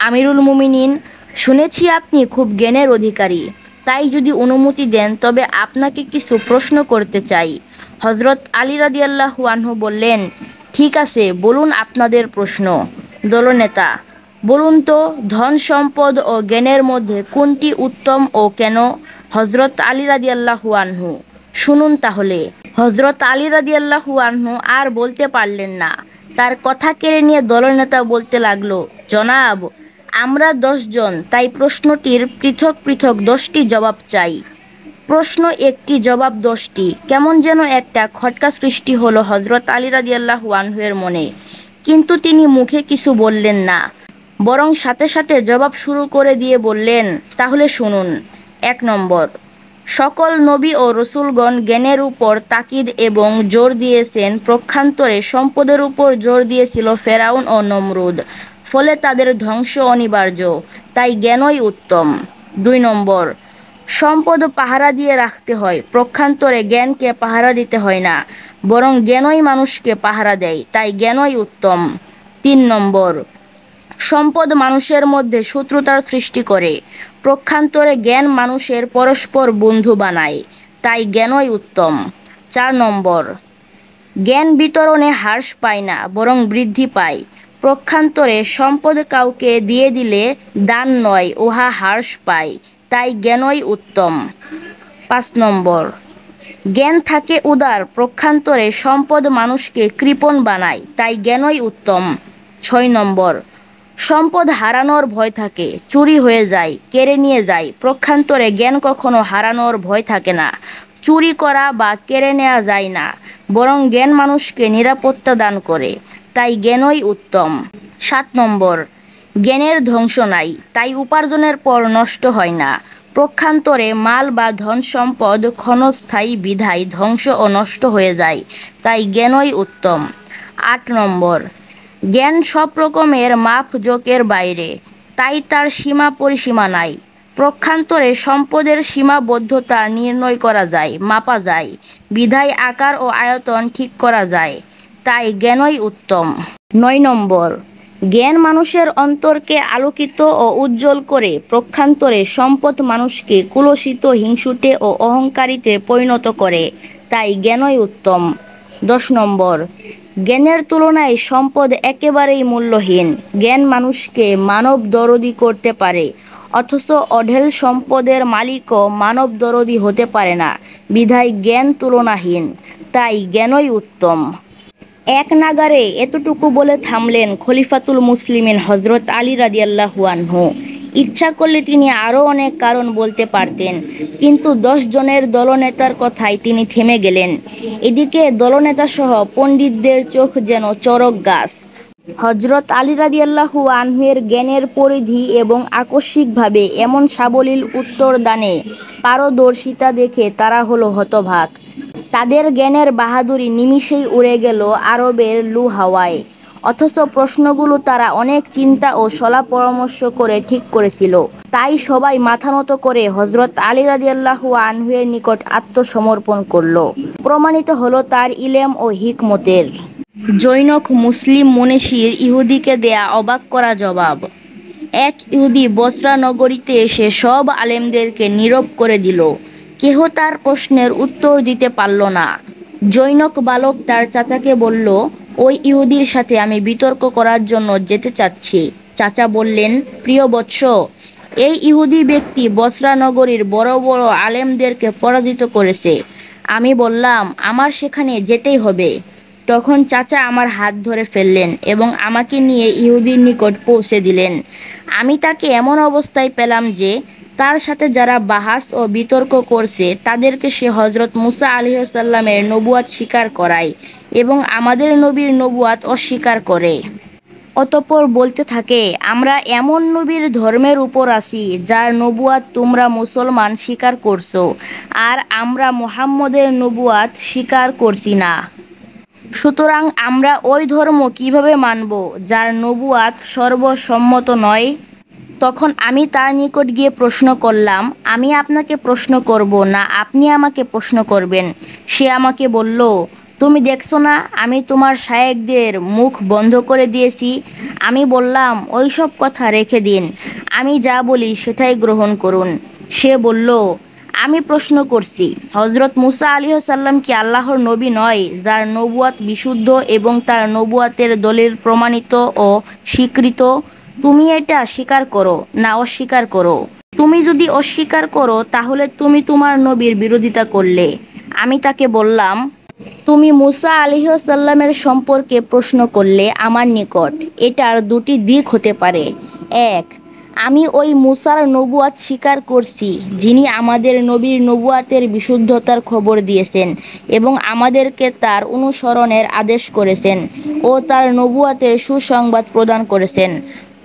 আমিরুল মুমিনিন, শুনেছি আপনি খুব জ্ঞানের অধিকারী, তাই যদি অনুমতি দেন তবে আপনাকে কিছু প্রশ্ন করতে চাই। হযরত আলী রাদিয়াল্লাহু আনহু বললেন, ঠিক আছে, বলুন আপনাদের প্রশ্ন। দলনেতা: বলুন তো, ধন সম্পদ ও জ্ঞানের মধ্যে কোনটি উত্তম ও কেন? হযরত আলী রাদিয়াল্লাহু আনহু: শুনুন তাহলে। হযরত আলী রাদিয়াল্লাহু আনহু আর বলতে পারলেন না। তার কথা কেড়ে নিয়ে দলনেতা বলতে লাগলো, জনাব, আমরা 10 জন, তাই প্রশ্নটির পৃথক পৃথক 10টি জবাব চাই। প্রশ্ন একটি, জবাব 10টি। কেমন যেন একটা খটকা সৃষ্টি হলো হযরত আলী রাদিয়াল্লাহু আনহু-এর মনে, কিন্তু তিনি মুখে কিছু বললেন না, বরং সাথে সাথে জবাব শুরু করে দিয়ে বললেন, তাহলে শুনুন। 1 নম্বর, সকল নবী ও রসুলগণ জ্ঞানের উপর তাকিদ এবং জোর দিয়েছেন, পক্ষান্তরে সম্পদের উপর জোর দিয়েছিল ফেরাউন ও নমরুদ, ফলে তাদের ধ্বংস অনিবার্য, তাই জ্ঞানই উত্তম। 2 নম্বর, সম্পদ পাহারা দিয়ে রাখতে হয়, পক্ষান্তরে জ্ঞানকে পাহারা দিতে হয় না, বরং জ্ঞানই মানুষকে পাহারা দেয়, তাই জ্ঞানই উত্তম। 3 নম্বর, সম্পদ মানুষের মধ্যে শত্রুতার সৃষ্টি করে, পক্ষান্তরে জ্ঞান মানুষের পরস্পর বন্ধু বানায়, তাই জ্ঞানই উত্তম। 4 নম্বর, জ্ঞান বিতরণে হ্রাস পায় না, বরং বৃদ্ধি পায়, পক্ষান্তরে সম্পদ কাউকে দিয়ে দিলে দান নয়, উহা হ্রাস পায়, তাই জ্ঞানই উত্তম। 5 নম্বর, জ্ঞান থাকে উদার, পক্ষান্তরে সম্পদ মানুষকে কৃপণ বানায়, তাই জ্ঞানই উত্তম। 6 নম্বর, সম্পদ হারানোর ভয় থাকে, চুরি হয়ে যায়, কেড়ে নিয়ে যায়, পক্ষান্তরে জ্ঞান কখনো হারানোর ভয় থাকে না, চুরি করা বা কেড়ে নেওয়া যায় না, বরং জ্ঞান মানুষকে নিরাপত্তা দান করে, তাই জ্ঞানই উত্তম। 7 নম্বর, জ্ঞানের ধ্বংস নাই, তাই উপার্জনের পর নষ্ট হয় না। পক্ষান্তরে মাল বা ধন সম্পদ ক্ষণস্থায়ী বিধায় ধ্বংস ও নষ্ট হয়ে যায়, তাই জ্ঞানই উত্তম। 8 নম্বর, জ্ঞান সব রকমের মাপ জোকের বাইরে, তাই তার সীমা পরিসীমা নাই। পক্ষান্তরে সম্পদের সীমাবদ্ধতা নির্ণয় করা যায়, মাপা যায়, বিধায় আকার ও আয়তন ঠিক করা যায়, তাই জ্ঞানই উত্তম। 9 নম্বর, জ্ঞান মানুষের অন্তরকে আলোকিত ও উজ্জ্বল করে, পক্ষান্তরে সম্পদ মানুষকে কুলসিত, হিংসুটে ও অহংকারীতে পরিণত করে, তাই জ্ঞানই উত্তম। 10 নম্বর, জ্ঞানের তুলনায় সম্পদ একেবারেই মূল্যহীন। জ্ঞান মানুষকে মানব দরদি করতে পারে, অথচ অঢেল সম্পদের মালিকও মানব দরদি হতে পারে না, বিধায় জ্ঞান তুলনাহীন, তাই জ্ঞানই উত্তম। এক নাগারে এতটুকু বলে থামলেন খলিফাতুল মুসলিমিন হজরত আলী রাদিয়াল্লাহু আনহু। ইচ্ছা করলে তিনি আরও অনেক কারণ বলতে পারতেন, কিন্তু 10 জনের দলনেতার কথায় তিনি থেমে গেলেন। এদিকে দলনেতাসহ পণ্ডিতদের চোখ যেন চড়ক গাছ। হজরত আলী রাদিয়াল্লাহু আনহুয়ের জ্ঞানের পরিধি এবং আকস্মিকভাবে এমন সাবলীল উত্তরদানে পারদর্শিতা দেখে তারা হলো হতবাক। তাদের জ্ঞানের বাহাদুরি নিমিষেই উড়ে গেল আরবের লু হাওয়ায়। অথচ প্রশ্নগুলো তারা অনেক চিন্তা ও সলা পরামর্শ করে ঠিক করেছিল। তাই সবাই মাথা নত করে হজরত আলী রাদিয়াল্লাহু আনহুয়ের নিকট আত্মসমর্পণ করল। প্রমাণিত হলো তার ইলেম ও হিকমতের। জৈনক মুসলিম মনীষীর ইহুদিকে দেয়া অবাক করা জবাব। এক ইহুদি বসরা নগরীতে এসে সব আলেমদেরকে নীরব করে দিল। কেহ তার প্রশ্নের উত্তর দিতে পারল না। জৈনক বালক তার চাচাকে বলল, ওই ইহুদির সাথে আমি বিতর্ক করার জন্য যেতে চাচ্ছি। চাচা বললেন, প্রিয় বৎস, এই ইহুদি ব্যক্তি বসরা নগরীর বড় বড় আলেমদেরকে পরাজিত করেছে। আমি বললাম, আমার সেখানে যেতেই হবে। তখন চাচা আমার হাত ধরে ফেললেন এবং আমাকে নিয়ে ইহুদির নিকট পৌঁছে দিলেন। আমি তাকে এমন অবস্থায় পেলাম যে তার সাথে যারা বাহাস ও বিতর্ক করছে তাদেরকে সে হজরত মুসা আলাইহিস সালামের নবুয়াত স্বীকার করায় এবং আমাদের নবীর নবুয়াত অস্বীকার করে। অতঃপর বলতে থাকে, আমরা এমন নবীর ধর্মের উপর আছি যার নবুয়াত তোমরা মুসলমান স্বীকার করছো, আর আমরা মুহাম্মদের নবুয়াত স্বীকার করছি না। সুতরাং আমরা ওই ধর্ম কিভাবে মানব যার নবুয়াত সর্বসম্মত নয়? তখন আমি তার নিকট গিয়ে প্রশ্ন করলাম, আমি আপনাকে প্রশ্ন করব না আপনি আমাকে প্রশ্ন করবেন? সে আমাকে বলল, তুমি দেখছো না আমি তোমার শায়েখদের মুখ বন্ধ করে দিয়েছি? আমি বললাম, ওই সব কথা রেখে দিন, আমি যা বলি সেটাই গ্রহণ করুন। সে বলল, আমি প্রশ্ন করছি, হজরত মুসা আলাইহিস সালাম কি আল্লাহর নবী নয় যার নবুয়াত বিশুদ্ধ এবং তার নবুয়াতের দলিল প্রমাণিত ও স্বীকৃত? তুমি এটা স্বীকার করো না অস্বীকার করো? তুমি যদি অস্বীকার করো তাহলে তুমি তোমার নবীর বিরোধিতা করলে। আমি তাকে বললাম, তুমি মুসা আলাইহিস সালামের সম্পর্কে প্রশ্ন করলে আমার নিকট। এটার দুটি দিক হতে পারে। এক, আমি ওই মুসার নবুয়াত স্বীকার করছি যিনি আমাদের নবীর নবুয়াতের বিশুদ্ধতার খবর দিয়েছেন এবং আমাদেরকে তার অনুসরণের আদেশ করেছেন ও তার নবুয়াতের সুসংবাদ প্রদান করেছেন।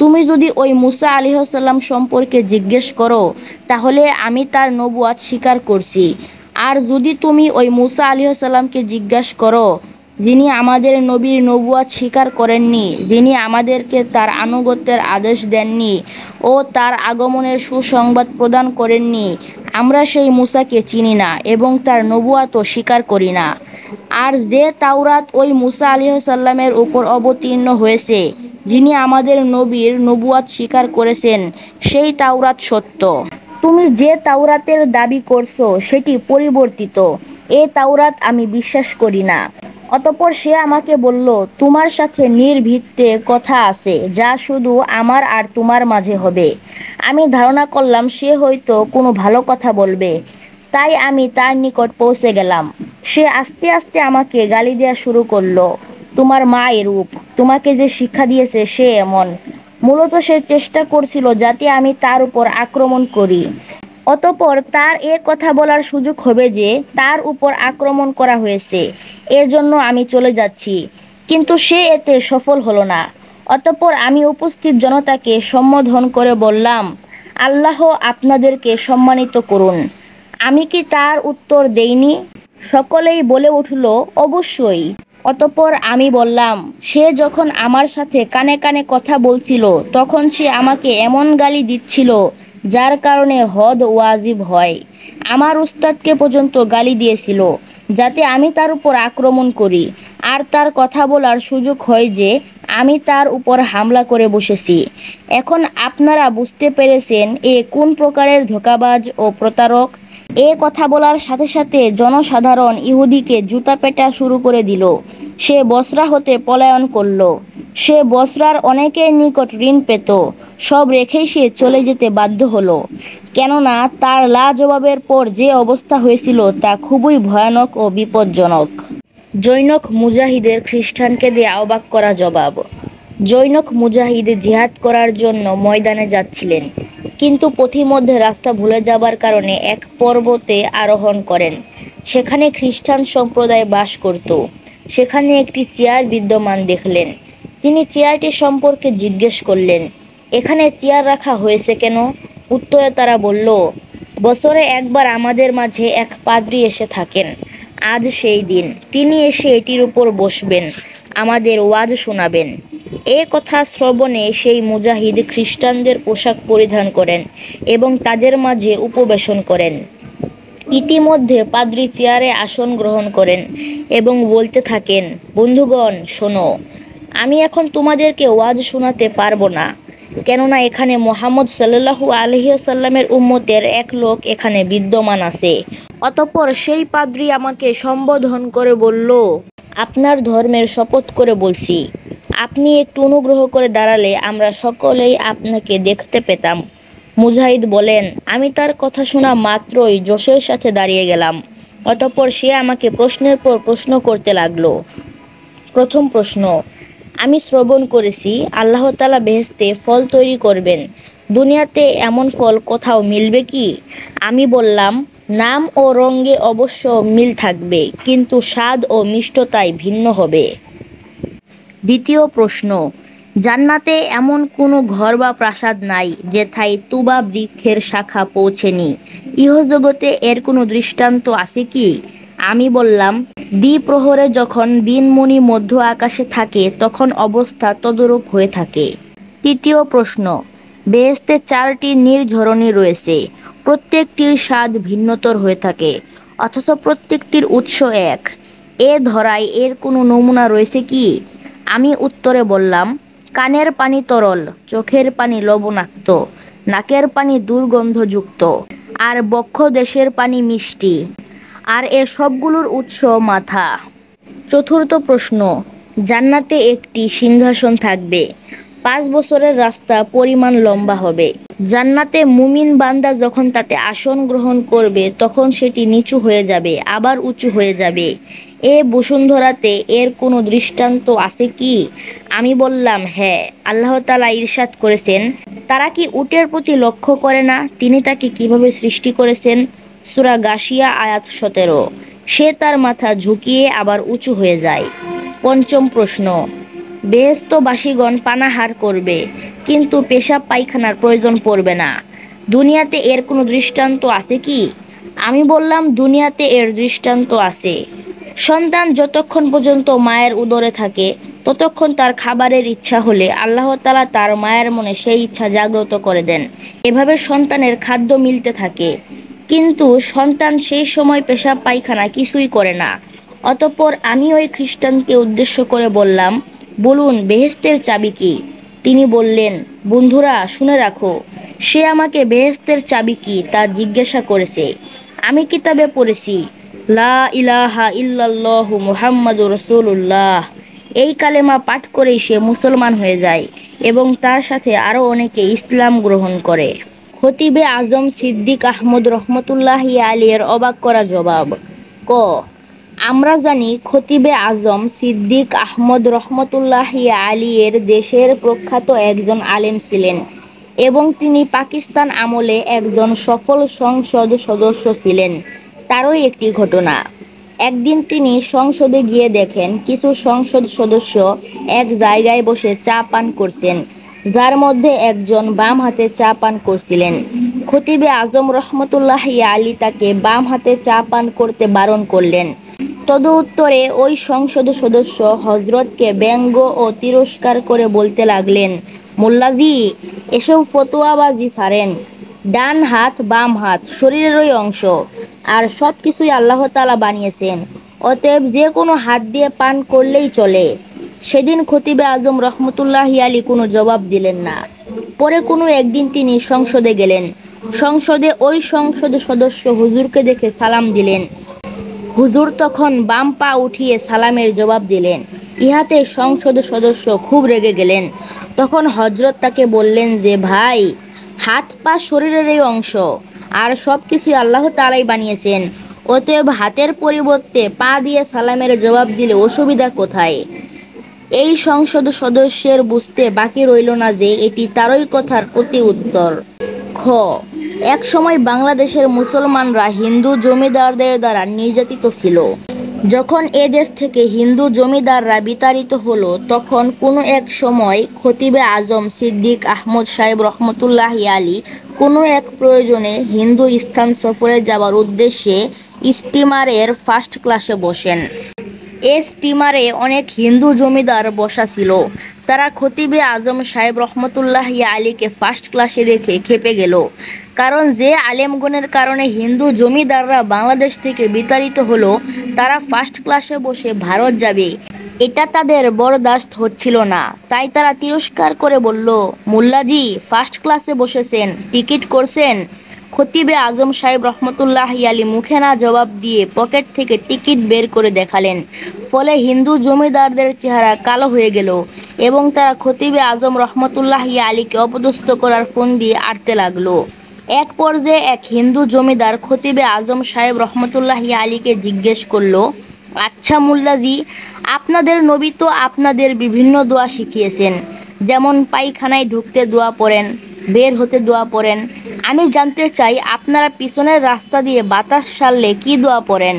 তুমি যদি ওই মুসা আলাইহিস সালাম সম্পর্কে জিজ্ঞেস করো তাহলে আমি তার নবুয়াত স্বীকার করছি। আর যদি তুমি ওই মুসা আলাইহিস সালামকে জিজ্ঞাসা করো যিনি আমাদের নবীর নবুয়াত স্বীকার করেননি, যিনি আমাদেরকে তার আনুগত্যের আদেশ দেননি ও তার আগমনের সুসংবাদ প্রদান করেননি, আমরা সেই মুসাকে চিনি না এবং তার নবুয়াতও স্বীকার করি না। আর যে তাওরাত ওই মুসা আলাইহিস সালামের উপর অবতীর্ণ হয়েছে, যিনি আমাদের নবীর নবুয়াত স্বীকার করেছেন, সেই তাওরাত সত্য। তুমি যে তাওরাতের দাবি করছো সেটি পরিবর্তিত। এ তাওরাত আমি বিশ্বাস করি না। অতঃপর সে আমাকে বলল, তোমার সাথে নির্ভীকতে কথা আছে যা শুধু আমার আর তোমার মাঝে হবে। আমি ধারণা করলাম সে হয়তো কোনো ভালো কথা বলবে, তাই আমি তার নিকট পৌঁছে গেলাম। সে আস্তে আস্তে আমাকে গালি দেওয়া শুরু করলো। তোমার মা এরূপ, তোমাকে যে শিক্ষা দিয়েছে সে এমন। মূলত সে চেষ্টা করছিল যাতে আমি তার উপর আক্রমণ করি। অতঃপর তার এ কথা বলার সুযোগ হবে যে তার উপর আক্রমণ করা হয়েছে, এর জন্য আমি চলে যাচ্ছি। কিন্তু সে এতে সফল হলো না। অতঃপর আমি উপস্থিত জনতাকে সম্বোধন করে বললাম, আল্লাহ আপনাদেরকে সম্মানিত করুন। আমি কি তার উত্তর দেইনি? সকলেই বলে উঠল, অবশ্যই। অতঃপর আমি বললাম, সে যখন আমার সাথে কানে কানে কথা বলছিল তখন সে আমাকে এমন গালি দিচ্ছিল যার কারণে হদ ওয়াজিব হয়। আমার উস্তাদকে পর্যন্ত গালি দিয়েছিল যাতে আমি তার উপর আক্রমণ করি আর তার কথা বলার সুযোগ হয় যে আমি তার উপর হামলা করে বসেছি। এখন আপনারা বুঝতে পেরেছেন এ কোন প্রকারের ধোঁকাবাজ ও প্রতারক। এ কথা বলার সাথে সাথে জনসাধারণ ইহুদিকে জুতা পেটা শুরু করে দিল। সে বসরা হতে পলায়ন করল। সে বসরার অনেকের নিকট ঋণ পেত, সব রেখেই সে চলে যেতে বাধ্য হলো, কেননা তার লাজবাবের পর যে অবস্থা হয়েছিল তা খুবই ভয়ানক ও বিপজ্জনক। জৈনক মুজাহিদের খ্রিস্টানকে দিয়ে অবাক করা জবাব। জৈনক মুজাহিদ জিহাদ করার জন্য ময়দানে যাচ্ছিলেন, কিন্তু পথিমধ্যে রাস্তা ভুলে যাবার কারণে এক পর্বতে আরোহণ করেন। সেখানে খ্রিস্টান সম্প্রদায় বাস করত। সেখানে একটি চেয়ার বিদ্যমান দেখলেন। তিনি চেয়ারটি সম্পর্কে জিজ্ঞেস করলেন, এখানে চেয়ার রাখা হয়েছে কেন? উত্তরে তারা বলল, বছরে একবার আমাদের মাঝে এক পাদ্রী এসে থাকেন। আজ সেই দিন। তিনি এসে এটির উপর বসবেন, আমাদের ওয়াজ শোনাবেন। এ কথা শ্রবণে সেই মুজাহিদ খ্রিস্টানদের পোশাক পরিধান করেন এবং তাদের মাঝে উপবেশন করেন। ইতিমধ্যে পাদ্রী চেয়ারে আসন গ্রহণ করেন এবং বলতে থাকেন, বন্ধুগণ শোনো, আমি এখন তোমাদেরকে ওয়াজ শোনাতে পারবো না, কেননা এখানে মুহাম্মদ সাল্লাল্লাহু আলাইহি ওয়াসাল্লামের উম্মতের এক লোক এখানে বিদ্যমান আছে। অতঃপর সেই পাদ্রী আমাকে সম্বোধন করে বলল, আপনার ধর্মের শপথ করে বলছি, আপনি একটু অনুগ্রহ করে দাঁড়ালে আমরা সকলেই আপনাকে দেখতে পেতাম। মুজাহিদ বলেন, আমি তার কথা শোনা মাত্রই জোশের সাথে দাঁড়িয়ে গেলাম। অতঃপর সে আমাকে প্রশ্নের পর প্রশ্ন করতে লাগলো। প্রথম প্রশ্ন, আমি শ্রবণ করেছি আল্লাহ তাআলা বেহেশতে ফল তৈরি করবেন, দুনিয়াতে এমন ফল কোথাও মিলবে কি? আমি বললাম, নাম ও রঙে অবশ্য মিল থাকবে, কিন্তু স্বাদ ও মিষ্টতায় ভিন্ন হবে। দ্বিতীয় প্রশ্ন, জান্নাতে এমন কোনো ঘর বা প্রাসাদ নাই যেথায় তুবা বৃক্ষের শাখা পৌঁছেনি, ইহজগতে এর কোনো দৃষ্টান্ত আছে কি? আমি বললাম, দ্বিপ্রহরে যখন দিনমণি মধ্য আকাশে থাকে তখন অবস্থা তদরূপ হয়ে থাকে। তৃতীয় প্রশ্ন, বেহেশতে 4টি নির্ঝরণী রয়েছে, প্রত্যেকটির স্বাদ ভিন্নতর হয়ে থাকে, অথচ প্রত্যেকটির উৎস এক। এ ধরায় এর কোনো নমুনা রয়েছে কি? আমি উত্তরে বললাম, কানের পানি তরল, চোখের পানি লবণাক্ত, নাকের পানি দুর্গন্ধযুক্ত, আর বক্ষদেশের পানি মিষ্টি, আর এ সবগুলোর উৎস মাথা। চতুর্থ প্রশ্ন, জান্নাতে একটি সিংহাসন থাকবে, 5 বছরের রাস্তা পরিমাণ লম্বা হবে। জান্নাতে মুমিন বান্দা যখন তাতে আসন গ্রহণ করবে তখন সেটি নিচু হয়ে যাবে, আবার উঁচু হয়ে যাবে। এ বসুন্ধরাতে এর কোনো দৃষ্টান্ত আছে কি? আমি বললাম, হ্যাঁ, আল্লাহ তাআলা ইরশাদ করেছেন, তারা কি উটের প্রতি লক্ষ্য করে না তিনি তাকে কিভাবে সৃষ্টি করেছেন? সূরা গাশিয়া আয়াত 17। সে তার মাথা ঝুঁকিয়ে আবার উঁচু হয়ে যায়। পঞ্চম প্রশ্ন, বেহেশতবাসীগণ পানাহার করবে, কিন্তু পেশাব পায়খানার প্রয়োজন পড়বে না, দুনিয়াতে এর কোনো দৃষ্টান্ত আছে কি? আমি বললাম, দুনিয়াতে এর দৃষ্টান্ত আছে। সন্তান যতক্ষণ পর্যন্ত মায়ের উদরে থাকে ততক্ষণ তার খাবারের ইচ্ছা হলে আল্লাহ তাআলা তার মায়ের মনে সেই ইচ্ছা জাগ্রত করে দেন। এভাবে সন্তানের খাদ্য মিলতে থাকে, কিন্তু সন্তান সেই সময় পেশাব পায়খানা কিছুই করে না। অতঃপর আমি ওই খ্রিস্টানকে উদ্দেশ্য করে বললাম, বলুন বেহেশতের চাবি কি? তিনি বললেন, বন্ধুরা শুনে রাখো, সে আমাকে বেহেশতের চাবি কি তা জিজ্ঞাসা করেছে। আমি কিতাবে পড়েছি, লা ইলাহা ইল্লাল্লাহু মুহাম্মাদুর রাসূলুল্লাহ। এই কালেমা পাঠ করেই সে মুসলমান হয়ে যায় এবং তার সাথে আরও অনেকে ইসলাম গ্রহণ করে। খতিবে আজম সিদ্দিক আহমদ রহমতুল্লাহি আলাইহির অবাক করা জবাব। ক, আমরা জানি খতিবে আজম সিদ্দিক আহমদ রহমতুল্লাহি আলাইহির দেশের প্রখ্যাত একজন আলেম ছিলেন এবং তিনি পাকিস্তান আমলে একজন সফল সংসদ সদস্য ছিলেন। তারই একটি ঘটনা। একদিন তিনি সংসদে গিয়ে দেখেন কিছু সংসদ সদস্য এক জায়গায় বসে চা পান করছেন, যার মধ্যে একজন বাম হাতে চা পান করছিলেন। খতিবে আজম রহমতুল্লাহি আলী তাকে বাম হাতে চা পান করতে বারণ করলেন। তদুত্তরে ওই সংসদ সদস্য হযরতকে ব্যঙ্গ ও তিরস্কার করে বলতে লাগলেন, মোল্লাজি, এসব ফতোয়াবাজি ছাড়েন। ডান হাত বাম হাত শরীরেরই অংশ, আর সব কিছুই আল্লাহ তাআলা বানিয়েছেন, অতএব যে কোনো হাত দিয়ে পান করলেই চলে। সেদিন খতিবে আজম রহমতুল্লাহি আলী কোনো জবাব দিলেন না। পরে কোনো একদিন তিনি সংসদে গেলেন। সংসদে ওই সংসদ সদস্য হুজুরকে দেখে সালাম দিলেন। হুজুর তখন বাম পা উঠিয়ে সালামের জবাব দিলেন। ইহাতে সংসদ সদস্য খুব রেগে গেলেন। তখন হযরত তাকে বললেন যে, ভাই, হাত পা শরীরেরই অংশ, আর সব কিছুই আল্লাহ তাআলাই বানিয়েছেন, অতএব হাতের পরিবর্তে পা দিয়ে সালামের জবাব দিলে অসুবিধা কোথায়? এই সংসদ সদস্যের বুঝতে বাকি রইল না যে এটি তারই কথার প্রতি উত্তর। খ, এক সময় বাংলাদেশের মুসলমানরা হিন্দু জমিদারদের দ্বারা নির্যাতিত ছিল। যখন এ দেশ থেকে হিন্দু জমিদাররা বিতাড়িত হলো, তখন কোনো এক সময় খতিবে আজম সিদ্দিক আহমদ সাহেব রহমতুল্লাহি আলী কোনো এক প্রয়োজনে হিন্দু স্থান সফরে যাওয়ার উদ্দেশ্যে স্টিমারের ফার্স্ট ক্লাসে বসেন। এ স্টিমারে অনেক হিন্দু জমিদার বসা ছিল। তারা খতিবে আজম সাহেব রহমতুল্লাহি আলীকে ফার্স্ট ক্লাসে দেখে খেপে গেল। কারণ যে আলেমগণের কারণে হিন্দু জমিদাররা বাংলাদেশ থেকে বিতাড়িত হলো, তারা ফার্স্ট ক্লাসে বসে ভারত যাবে, এটা তাদের বরদাস্ত হচ্ছিল না। তাই তারা তিরস্কার করে বলল, মোল্লাজি, ফার্স্ট ক্লাসে বসেছেন, টিকিট করছেন? খতিবে আজম সাহেব রহমতুল্লাহি আলী মুখে না জবাব দিয়ে পকেট থেকে টিকিট বের করে দেখালেন। ফলে হিন্দু জমিদারদের চেহারা কালো হয়ে গেল এবং তারা খতিবে আজম রহমতুল্লাহি আলীকে অপদস্থ করার ফন্দি আঁটতে লাগলো। এক পর্যায়ে এক হিন্দু জমিদার খতিবে আজম সাহেব রহমতুল্লাহি আলীকে জিজ্ঞেস করল, আচ্ছা মোল্লাজি, আপনাদের নবী তো আপনাদের বিভিন্ন দোয়া শিখিয়েছেন, যেমন পায়খানায় ঢুকতে দোয়া পড়েন, বের হতে দোয়া পড়েন। আমি জানতে চাই, আপনারা পিছনের রাস্তা দিয়ে বাতাস সারলে কি দোয়া পড়েন?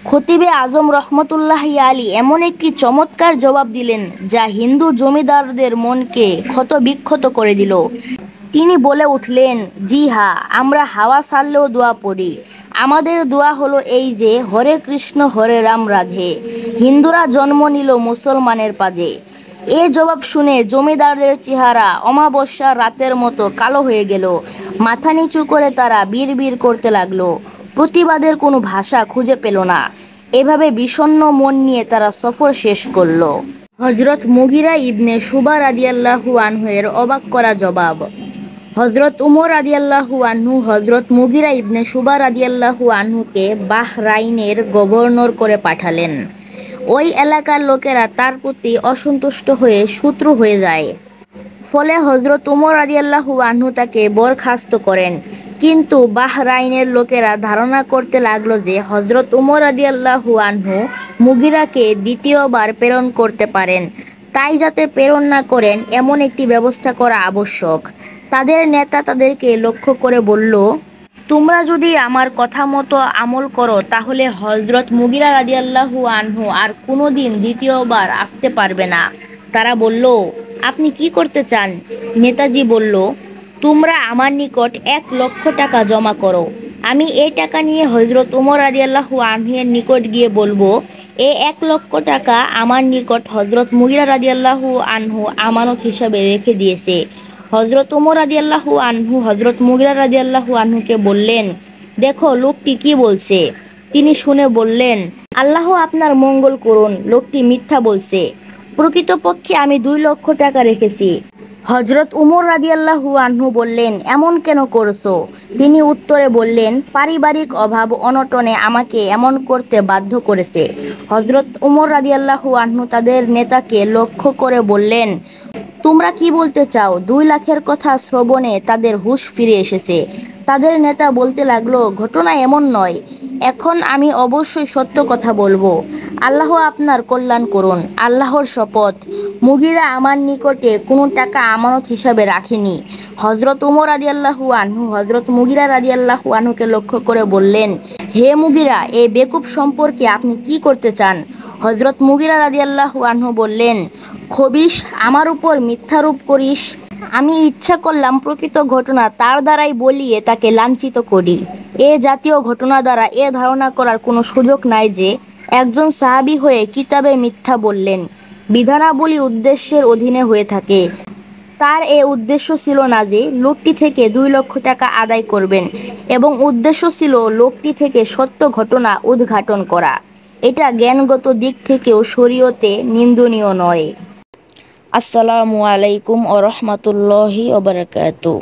খতিবে আজম রহমতুল্লাহি আলী এমন একটি চমৎকার জবাব দিলেন যা হিন্দু জমিদারদের মনকে ক্ষত বিক্ষত করে দিল। তিনি বলে উঠলেন, জি হ্যাঁ, আমরা হাওয়া ছাড়লেও দোয়া পড়ি। আমাদের দোয়া হলো এই যে, হরে কৃষ্ণ হরে রাম রাধে, হিন্দুরা জন্ম নিল মুসলমানের পাদে। এ জবাব শুনে জমিদারদের চেহারা অমাবস্যার রাতের মতো কালো হয়ে গেল। মাথা নিচু করে তারা বিড়বিড় করতে লাগলো। প্রতিবাদের কোনো ভাষা খুঁজে পেল না। এভাবে বিষণ্ণ মন নিয়ে তারা সফর শেষ করল। হযরত মুগিরা ইবনে শুবা রাদিয়াল্লাহু আনহু এর অবাক করা জবাব। হযরত উমর রাদিয়াল্লাহু আনহু হযরত মুগিরা ইবনে শুবা রাদিয়াল্লাহু আনহুকে বাহরাইনের গভর্নর করে পাঠালেন। ওই এলাকার লোকেরা তার প্রতি অসন্তুষ্ট হয়ে শত্রু হয়ে যায়। ফলে হযরত উমর রাদিয়াল্লাহু আনহু তাকে বরখাস্ত করেন। কিন্তু বাহরাইনের লোকেরা ধারণা করতে লাগলো যে হযরত উমর রাদিয়াল্লাহু আনহু মুগিরাকে দ্বিতীয়বার প্রেরণ করতে পারেন। তাই যাতে প্রেরণ না করেন এমন একটি ব্যবস্থা করা আবশ্যক। তাদের নেতা তাদেরকে লক্ষ্য করে বলল, তোমরা যদি আমার কথা মতো আমল করো তাহলে হযরত মুগিরা রাদিয়াল্লাহু আনহু আর কোনোদিন দ্বিতীয়বার আসতে পারবে না। তারা বলল, আপনি কি করতে চান? নেতাজি বলল, তোমরা আমার নিকট 1,00,000 টাকা জমা করো। আমি এই টাকা নিয়ে হযরত উমর রাদিয়াল্লাহু আনহু এর নিকট গিয়ে বলবো, এই 1,00,000 টাকা আমার নিকট হযরত মুগিরা রাদিয়াল্লাহু আনহু আমানত হিসাবে রেখে দিয়েছে। হযরত উমর রাদিয়াল্লাহু আনহু হযরত মুগিরা রাদিয়াল্লাহু আনহুকে বললেন, দেখো লোকটি কি বলছে। তিনি শুনে বললেন, আল্লাহ আপনার মঙ্গল করুন, লোকটি মিথ্যা বলছে। প্রকৃতপক্ষে আমি 2,00,000 টাকা রেখেছি। হযরত উমর রাদিয়াল্লাহু আনহু বললেন, এমন কেন করছো? তিনি উত্তরে বললেন, পারিবারিক অভাব অনটনে আমাকে এমন করতে বাধ্য করেছে। হযরত উমর রাদিয়াল্লাহু আনহু তাদের নেতাকে লক্ষ্য করে বললেন, তোমরা কি বলতে চাও? 2,00,000 কথা শ্রবণে তাদের হুঁশ ফিরে এসেছে। তাদের নেতা বলতে লাগলো, ঘটনা এমন নয়, এখন আমি অবশ্যই সত্য কথা বলবো। আল্লাহ আপনার কল্যাণ করুন, আল্লাহর শপথ, মুগিরা আমার নিকটে কোনো টাকা আমানত হিসাবে রাখেনি। হযরত উমর রাদিয়াল্লাহু আনহু হযরত মুগিরা রাদিয়াল্লাহু আনহুকে লক্ষ্য করে বললেন, হে মুগিরা, এই বেকুব সম্পর্কে আপনি কি করতে চান? হযরত মুগিরা রাদিয়াল্লাহু আনহু বললেন, খবিশ, আমার উপর মিথ্যারোপ করিস। আমি ইচ্ছা করলাম প্রকৃত ঘটনা তার দ্বারাই বলিয়ে তাকে লাঞ্ছিত করি। এ জাতীয় ঘটনা দ্বারা এ ধারণা করার কোনো সুযোগ নাই যে একজন সাহাবী হয়ে কিতাবে মিথ্যা বললেন বিধানাবলী উদ্দেশ্যের অধীনে হয়ে থাকে। তার এ উদ্দেশ্য ছিল না যে লোকটি থেকে 2 লক্ষ টাকা আদায় করবেন, এবং উদ্দেশ্য ছিল লোকটি থেকে সত্য ঘটনা উদ্ঘাটন করা। এটা জ্ঞানগত দিক থেকেও শরীয়তে নিন্দনীয় নয়। আসসালামু আলাইকুম ওয়া রাহমাতুল্লাহি ওয়া বারাকাতুহু।